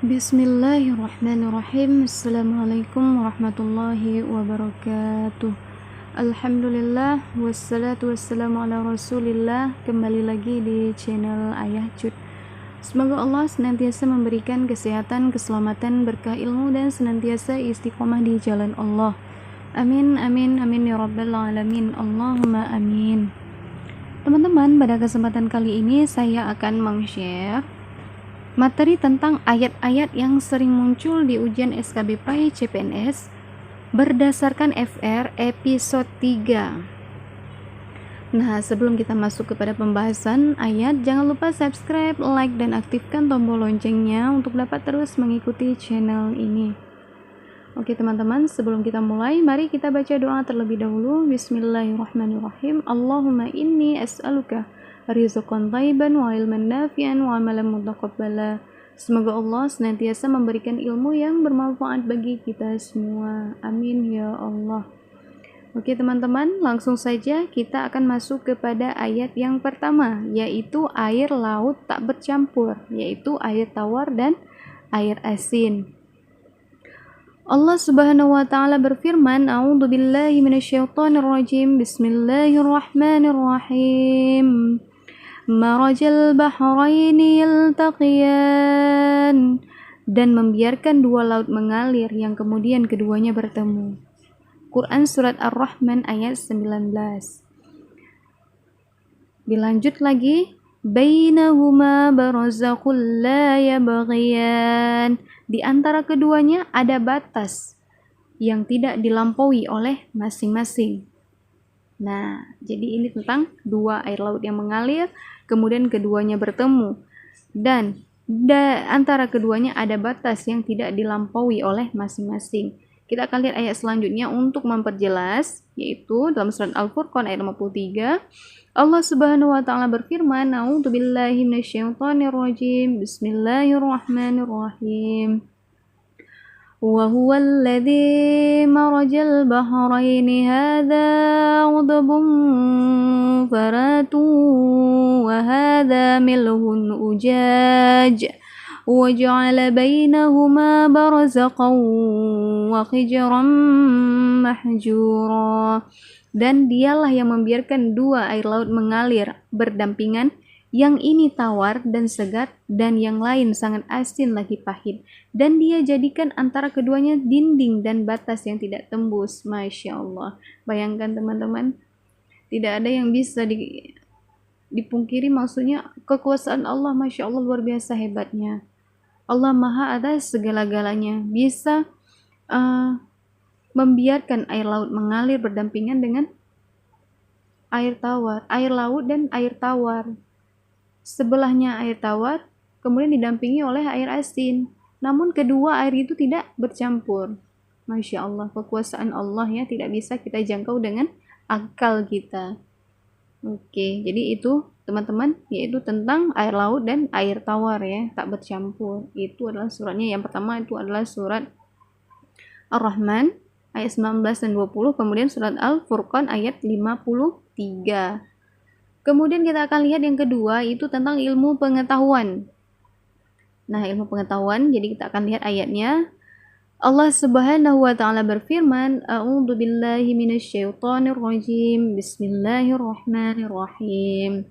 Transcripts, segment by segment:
Bismillahirrahmanirrahim. Assalamualaikum warahmatullahi wabarakatuh. Alhamdulillah, wassalatu wassalamu ala rasulillah. Kembali lagi di channel Ayah Cut. Semoga Allah senantiasa memberikan kesehatan, keselamatan, berkah ilmu, dan senantiasa istiqomah di jalan Allah. Amin, amin, amin ya rabbal alamin. Allahumma amin. Teman-teman, pada kesempatan kali ini saya akan meng-share materi tentang ayat-ayat yang sering muncul di ujian SKBPI CPNS berdasarkan FR episode 3. Nah, sebelum kita masuk kepada pembahasan ayat, jangan lupa subscribe, like, dan aktifkan tombol loncengnya untuk dapat terus mengikuti channel ini. Oke teman-teman, sebelum kita mulai, mari kita baca doa terlebih dahulu. Bismillahirrahmanirrahim. Allahumma inni as'aluka rizqan thayyiban wa ilman nafi'an wa amalan mutaqabbala. Semoga Allah senantiasa memberikan ilmu yang bermanfaat bagi kita semua. Amin ya Allah. Oke teman-teman, langsung saja kita akan masuk kepada ayat yang pertama, yaitu air laut tak bercampur, yaitu air tawar dan air asin. Allah Subhanahu wa taala berfirman, A'udzubillahi minasyaitonirrajim. Bismillahirrahmanirrahim. Marajal bahraini yaltaqiyan, dan membiarkan dua laut mengalir yang kemudian keduanya bertemu. Quran surat Ar-Rahman ayat 19. Dilanjut lagi, bainahuma barzakhul la yabghiyan, di antara keduanya ada batas yang tidak dilampaui oleh masing-masing. Nah, jadi ini tentang dua air laut yang mengalir, kemudian keduanya bertemu, dan antara keduanya ada batas yang tidak dilampaui oleh masing-masing. Kita akan lihat ayat selanjutnya untuk memperjelas, yaitu dalam surat Al-Furqan ayat 53. Allah Subhanahu wa taala berfirman, A'udzubillahi minasyaitonirrajim. Bismillahirrahmanirrahim. Wa huwal ladzi marajal bahraini hadza 'udbun faratun wa hadza milhun ujaj wa ja'ala bainahuma barzakhan wa hijran mahjura. Dan dialah yang membiarkan dua air laut mengalir berdampingan, yang ini tawar dan segar, dan yang lain sangat asin lagi pahit. Dan dia jadikan antara keduanya dinding dan batas yang tidak tembus. Masya Allah. Bayangkan teman-teman, tidak ada yang bisa dipungkiri, maksudnya kekuasaan Allah, Masya Allah, luar biasa hebatnya. Allah maha atas segala-galanya, bisa membiarkan air laut mengalir berdampingan dengan air tawar, air laut dan air tawar. Sebelahnya air tawar, kemudian didampingi oleh air asin. Namun kedua air itu tidak bercampur. Masya Allah, kekuasaan Allah ya, tidak bisa kita jangkau dengan akal kita. Oke, jadi itu teman-teman, yaitu tentang air laut dan air tawar ya, tak bercampur. Itu adalah suratnya yang pertama, itu adalah surat Ar-Rahman ayat 19 dan 20, kemudian surat Al-Furqan ayat 53. Kemudian kita akan lihat yang kedua, itu tentang ilmu pengetahuan. Nah, ilmu pengetahuan, jadi kita akan lihat ayatnya. Allah Subhanahu wa taala berfirman, A'udzubillahi minasyaitonirrajim. Bismillahirrahmanirrahim.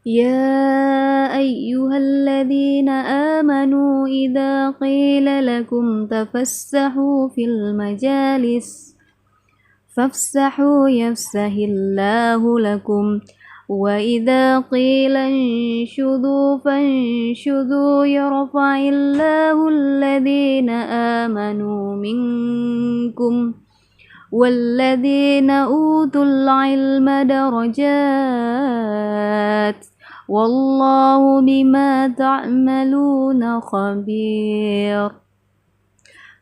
Ya ayyuhalladzina amanu idza qila lakum tafassahu fil majalis fafsahu yafsahillahu lakum wa idza qila anshudhu fanshudhu yarfa'illahu alladzina amanu minkum walladzina utul ilma darajat wallahu bima ta'maluna khabir.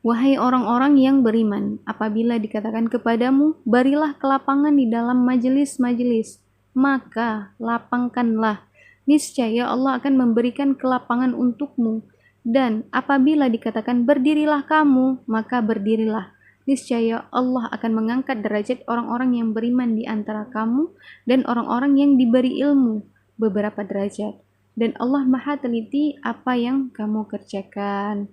Wahai orang-orang yang beriman, apabila dikatakan kepadamu, barilah kelapangan di dalam majelis-majelis, maka lapangkanlah. Niscaya Allah akan memberikan kelapangan untukmu. Dan apabila dikatakan berdirilah kamu, maka berdirilah. Niscaya Allah akan mengangkat derajat orang-orang yang beriman di antara kamu dan orang-orang yang diberi ilmu beberapa derajat. dan Allah Maha teliti apa yang kamu kerjakan.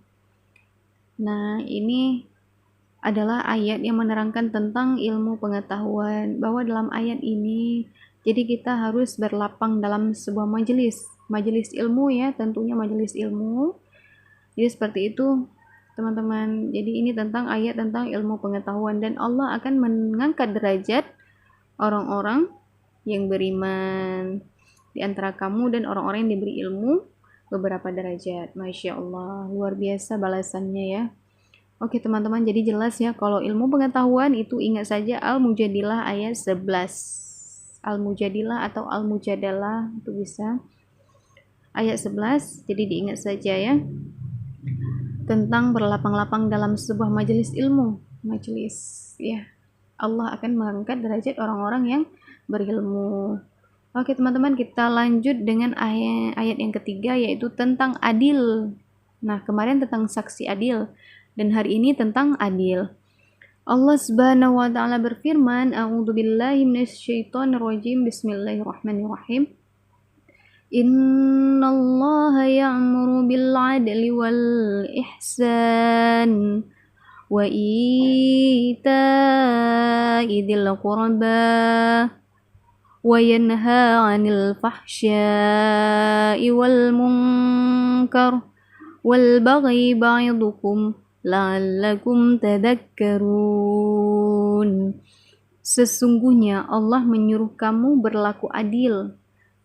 Nah, ini adalah ayat yang menerangkan tentang ilmu pengetahuan, bahwa dalam ayat ini jadi kita harus berlapang dalam sebuah majelis ilmu ya, tentunya majelis ilmu. Jadi seperti itu teman-teman. Jadi ini tentang ayat tentang ilmu pengetahuan, dan Allah akan mengangkat derajat orang-orang yang beriman di antara kamu dan orang-orang yang diberi ilmu beberapa derajat. Masya Allah, luar biasa balasannya ya. Oke teman-teman, jadi jelas ya kalau ilmu pengetahuan itu ingat saja Al-Mujadilah ayat 11. Al-Mujadilah atau Al-Mujadalah itu bisa ayat 11, jadi diingat saja ya, tentang berlapang-lapang dalam sebuah majelis ilmu. Majelis ya, Allah akan mengangkat derajat orang-orang yang berilmu. Oke teman-teman, kita lanjut dengan ayat yang ketiga, yaitu tentang adil. Nah, kemarin tentang saksi adil, dan hari ini tentang adil. Allah Subhanahu wa taala berfirman, A'udzubillahi minasyaitonirrajim. Bismillahirrahmanirrahim. Innallaha ya'muru bil 'adli wal ihsan wa ita'i dzil qurba wa yanha 'anil fahsya'i wal munkar wal baghi ba'idukum la'allakum tadhakkarun. Sesungguhnya Allah menyuruh kamu berlaku adil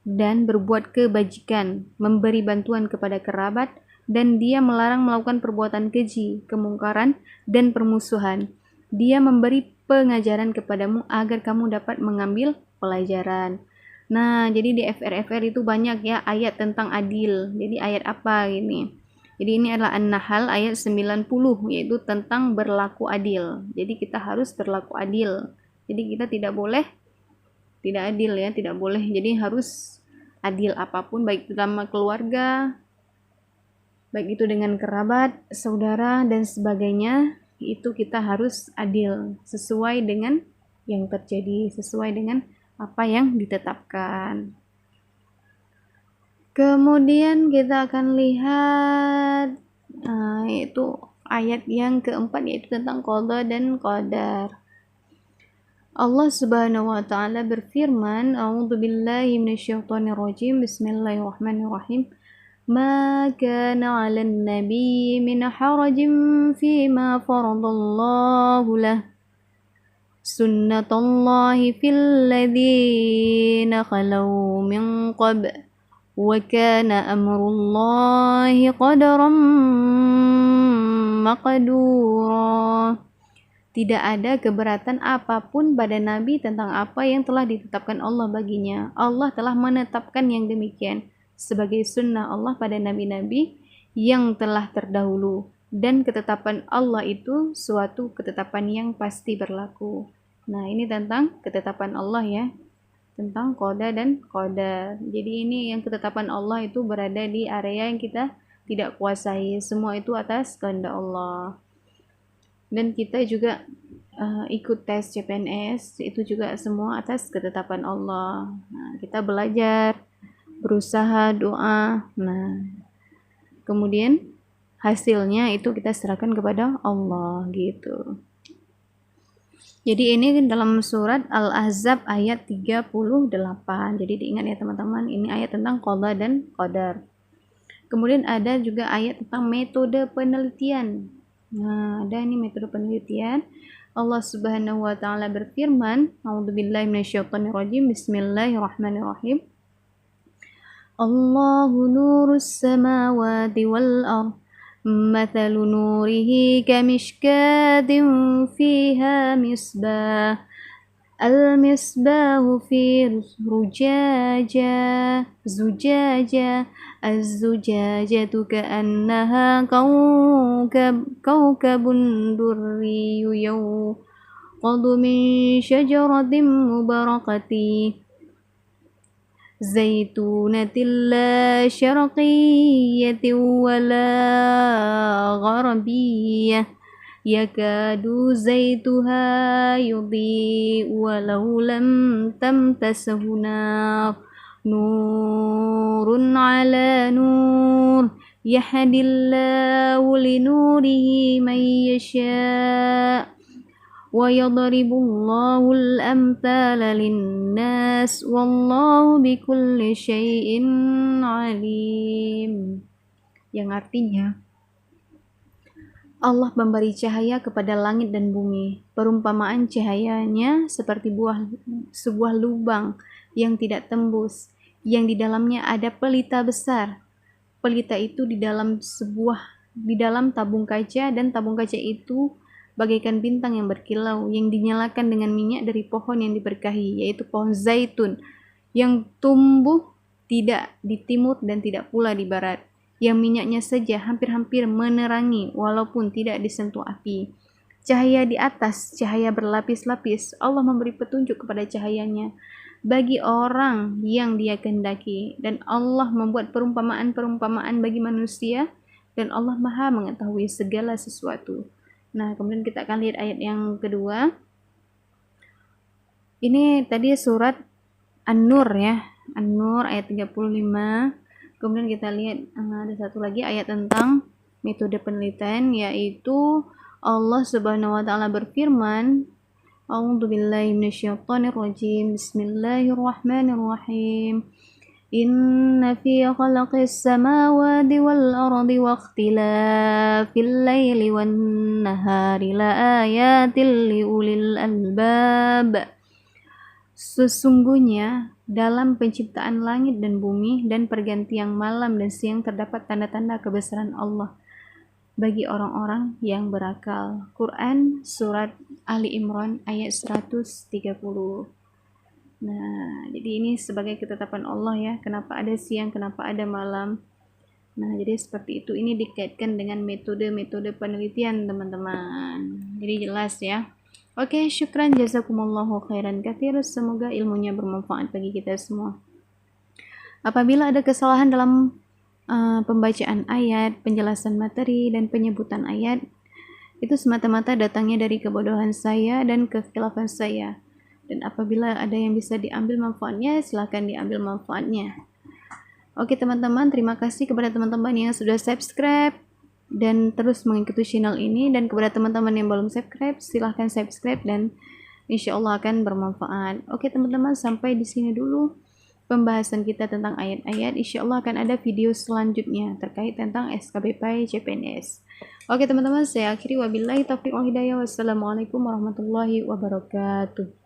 dan berbuat kebajikan, memberi bantuan kepada kerabat, dan Dia melarang melakukan perbuatan keji, kemungkaran, dan permusuhan. Dia memberi pengajaran kepadamu agar kamu dapat mengambil pelajaran. Nah, jadi di FR itu banyak ya ayat tentang adil. Jadi ayat apa ini? Jadi ini adalah An-Nahl ayat 90, yaitu tentang berlaku adil. Jadi kita harus berlaku adil. Jadi kita tidak boleh tidak adil ya, tidak boleh. Jadi harus adil apapun, baik dalam keluarga, baik itu dengan kerabat, saudara, dan sebagainya. Itu kita harus adil sesuai dengan yang terjadi, sesuai dengan apa yang ditetapkan. Kemudian kita akan lihat yaitu ayat yang keempat, yaitu tentang qada dan qadar. Allah Subhanahu wa taala berfirman, A'udzubillahi minasyaitonirrajim. Bismillahirrahmanirrahim. Ma kana 'alan nabi min harajin fima faradallahu lah. Sunnatullahi fil ladzina khalau min qabl. Wa kana amrullahi qadaran maqdura. Tidak ada keberatan apapun pada Nabi tentang apa yang telah ditetapkan Allah baginya. Allah telah menetapkan yang demikian sebagai sunnah Allah pada nabi-nabi yang telah terdahulu. Dan ketetapan Allah itu suatu ketetapan yang pasti berlaku. Nah, ini tentang ketetapan Allah ya, tentang qada dan qadar. Jadi ini yang ketetapan Allah itu berada di area yang kita tidak kuasai. Semua itu atas kehendak Allah. Dan kita juga ikut tes CPNS, itu juga semua atas ketetapan Allah. Nah, kita belajar, berusaha, doa. Nah, kemudian hasilnya itu kita serahkan kepada Allah gitu. Jadi ini dalam surat Al-Ahzab ayat 38. Jadi diingat ya teman-teman, ini ayat tentang qada dan qadar. Kemudian ada juga ayat tentang metode penelitian. Nah, ada ini metode penelitian. Allah Subhanahu wa taala berfirman, A'udzubillahi minasyaitonirrajim. Bismillahirrahmanirrahim. Allahu nurus samawati wal ardh. مثل نوره كمشكاة فيها مصباح المصباح في زجاجة الزجاجة كأنها كوكب دري يوقد من شجرة مباركة زيتونة لا شرقية ولا غربية يكاد زيتها يضيء ولو لم تمسسه نار nurun ala nur yahdillahu linurihi man yasha wa yadribullahu al-amthala lin-nas wallahu bikulli syai'in alim, yang artinya Allah memberi cahaya kepada langit dan bumi. Perumpamaan cahayanya seperti sebuah lubang yang tidak tembus, yang di dalamnya ada pelita besar. Pelita itu di dalam tabung kaca, dan tabung kaca itu bagaikan bintang yang berkilau yang dinyalakan dengan minyak dari pohon yang diberkahi, yaitu pohon zaitun yang tumbuh tidak di timur dan tidak pula di barat, yang minyaknya saja hampir-hampir menerangi walaupun tidak disentuh api. Cahaya di atas, cahaya berlapis-lapis. Allah memberi petunjuk kepada cahayanya bagi orang yang Dia kehendaki, dan Allah membuat perumpamaan-perumpamaan bagi manusia, dan Allah Maha mengetahui segala sesuatu. Nah, kemudian kita akan lihat ayat yang kedua. Ini tadi surat An-Nur ya, An-Nur ayat 35. Kemudian kita lihat ada satu lagi ayat tentang metode penelitian, yaitu Allah Subhanahu wa taala berfirman, A'udzubillahi minasyaitonirrajim. Bismillahirrahmanirrahim. Inna fi khalaqis samawati wal ardi wa ikhtilafil laili wan nahari la ayatil liulil albab. Sesungguhnya dalam penciptaan langit dan bumi dan pergantian malam dan siang terdapat tanda-tanda kebesaran Allah bagi orang-orang yang berakal. Quran Surat Ali Imran ayat 130. Nah, jadi ini sebagai ketetapan Allah ya, kenapa ada siang, kenapa ada malam. Nah, jadi seperti itu. Ini dikaitkan dengan metode-metode penelitian teman-teman. Jadi jelas ya. Oke, syukran, jazakumullahu khairan katsir. Semoga ilmunya bermanfaat bagi kita semua. Apabila ada kesalahan dalam pembacaan ayat, penjelasan materi, dan penyebutan ayat, itu semata-mata datangnya dari kebodohan saya dan kekhilafan saya. Dan apabila ada yang bisa diambil manfaatnya, silakan diambil manfaatnya. Oke teman-teman, terima kasih kepada teman-teman yang sudah subscribe dan terus mengikuti channel ini. Dan kepada teman-teman yang belum subscribe, silahkan subscribe dan insya Allah akan bermanfaat. Oke teman-teman, sampai di sini dulu pembahasan kita tentang ayat-ayat. Insya Allah akan ada video selanjutnya terkait tentang SKBP CPNS. Oke teman-teman, saya akhiri, wabillahi taufiq wal hidayah. Wassalamualaikum warahmatullahi wabarakatuh.